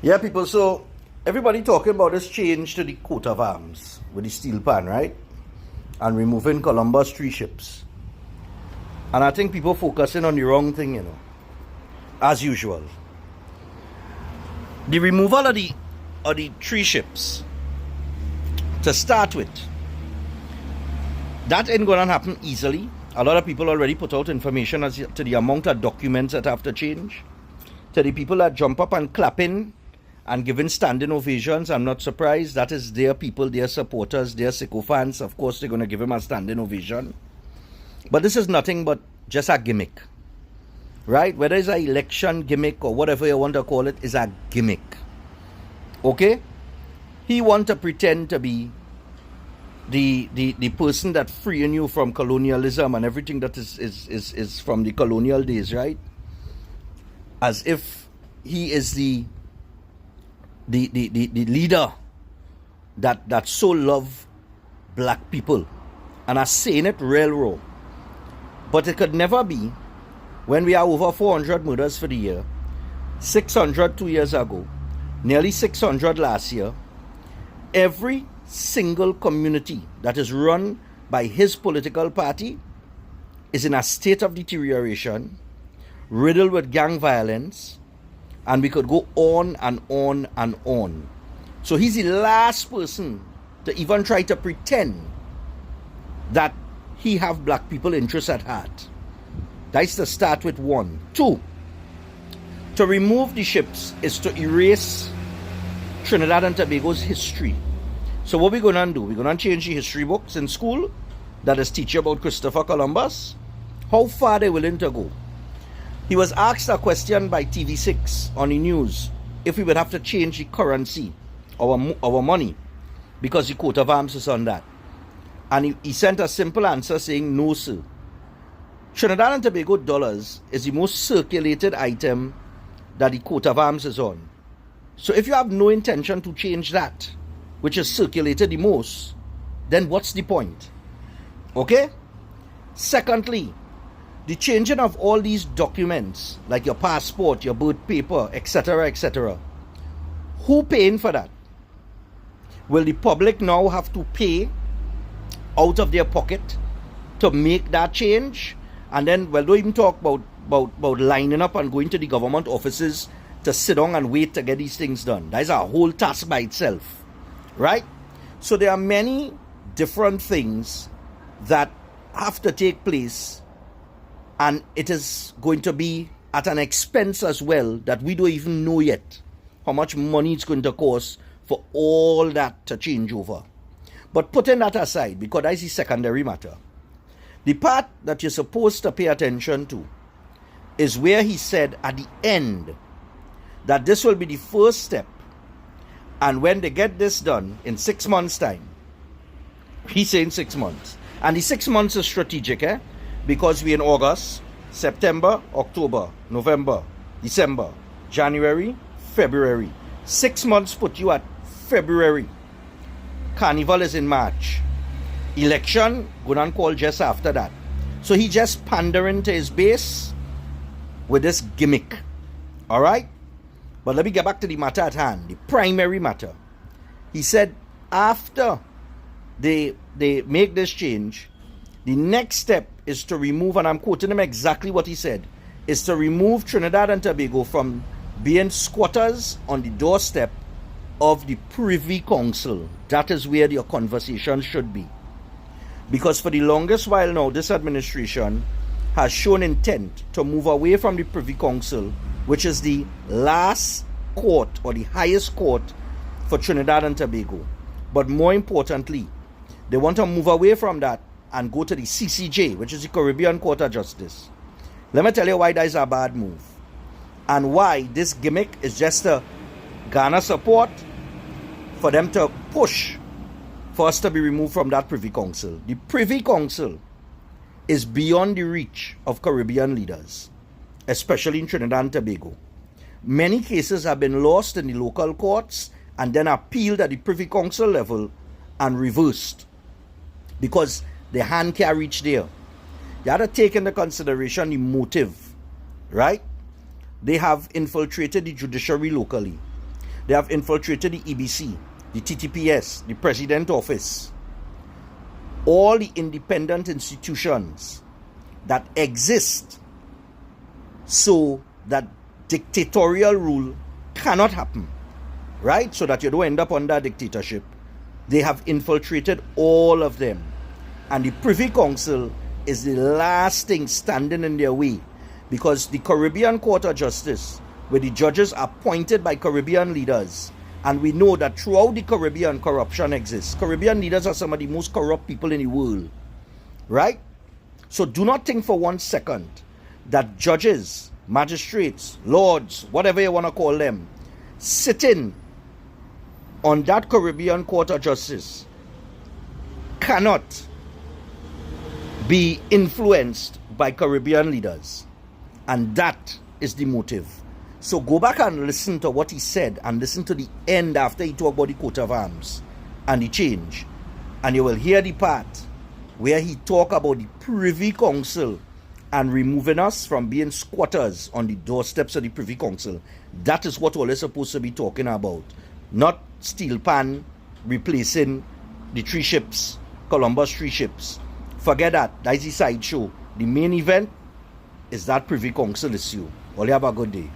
Yeah, people, so everybody talking about this change to the coat of arms with the steel pan, right? And removing Columbus 3 ships. And I think people focusing on the wrong thing, as usual. The removal of the 3 ships, to start with, that ain't gonna happen easily. A lot of people already put out information as to the amount of documents that have to change. To the people that jump up and clapping and giving standing ovations, I'm not surprised. That is their people, their supporters, their sycophants. Of course, they're going to give him a standing ovation. But this is nothing but just a gimmick, right? Whether it's an election gimmick or whatever you want to call it, is a gimmick. Okay? He want to pretend to be the person that freeing you from colonialism and everything that is from the colonial days, right? As if he is the leader that so love black people, and are saying it real raw. But it could never be when we are over 400 murders for the year, 600 2 years ago, nearly 600 last year. Every single community that is run by his political party is in a state of deterioration, riddled with gang violence, and we could go on and on and on. So he's the last person to even try to pretend that he have black people interests at heart. That's to start with 1. 2, to remove the ships is to erase Trinidad and Tobago's history. So what we're going to do, we're going to change the history books in school that is teach about Christopher Columbus. How far they're willing to go. He was asked a question by TV6 on the news if we would have to change the currency, our money, because the coat of arms is on that. And he sent a simple answer saying, no, sir. Trinidad and Tobago dollars is the most circulated item that the coat of arms is on. So if you have no intention to change that, which is circulated the most, then what's the point? Okay? Secondly, the changing of all these documents, like your passport, your birth paper, etc., etc., who paying for that? Will the public now have to pay out of their pocket to make that change? And then, well, don't even talk about lining up and going to the government offices to sit down and wait to get these things done. That is a whole task by itself, right? So there are many different things that have to take place, and it is going to be at an expense as well that we don't even know yet how much money it's going to cost for all that to change over. But putting that aside, because that is the secondary matter, the part that you're supposed to pay attention to is where he said at the end that this will be the first step, and when they get this done in 6 months' time, he's saying 6 months, and the 6 months is strategic, because we're in August, September, October, November, December, January, February. 6 months put you at February. Carnival is in March. Election, gonna call just after that. So he just pandering to his base with this gimmick. Alright? But let me get back to the matter at hand, the primary matter. He said after they make this change, the next step is to remove, and I'm quoting him exactly what he said, is to remove Trinidad and Tobago from being squatters on the doorstep of the Privy Council. That is where your conversation should be. Because for the longest while now, this administration has shown intent to move away from the Privy Council, which is the last court or the highest court for Trinidad and Tobago. But more importantly, they want to move away from that and go to the CCJ, which is the Caribbean Court of Justice. Let me tell you why that is a bad move, and why this gimmick is just to garner support for them to push for us to be removed from that Privy Council. The Privy Council is beyond the reach of Caribbean leaders, especially in Trinidad and Tobago. Many cases have been lost in the local courts and then appealed at the Privy Council level and reversed because the hand can't reach there. You have to take into consideration the motive, right? They have infiltrated the judiciary locally. They have infiltrated the EBC, the TTPS, the President Office, all the independent institutions that exist so that dictatorial rule cannot happen, right? So that you don't end up under dictatorship. They have infiltrated all of them. And the Privy Council is the last thing standing in their way, because the Caribbean Court of Justice, where the judges are appointed by Caribbean leaders, and we know that throughout the Caribbean, corruption exists. Caribbean leaders are some of the most corrupt people in the world, right? So do not think for 1 second that judges, magistrates, lords, whatever you want to call them, sitting on that Caribbean Court of Justice cannot be influenced by Caribbean leaders. And that is the motive. So go back and listen to what he said, and listen to the end after he talked about the coat of arms and the change. And you will hear the part where he talked about the Privy Council and removing us from being squatters on the doorsteps of the Privy Council. That is what we're supposed to be talking about. Not steel pan replacing the 3 ships, Columbus 3 ships. Forget that. That's the sideshow. The main event is that Privy Council issue. Well, you have a good day.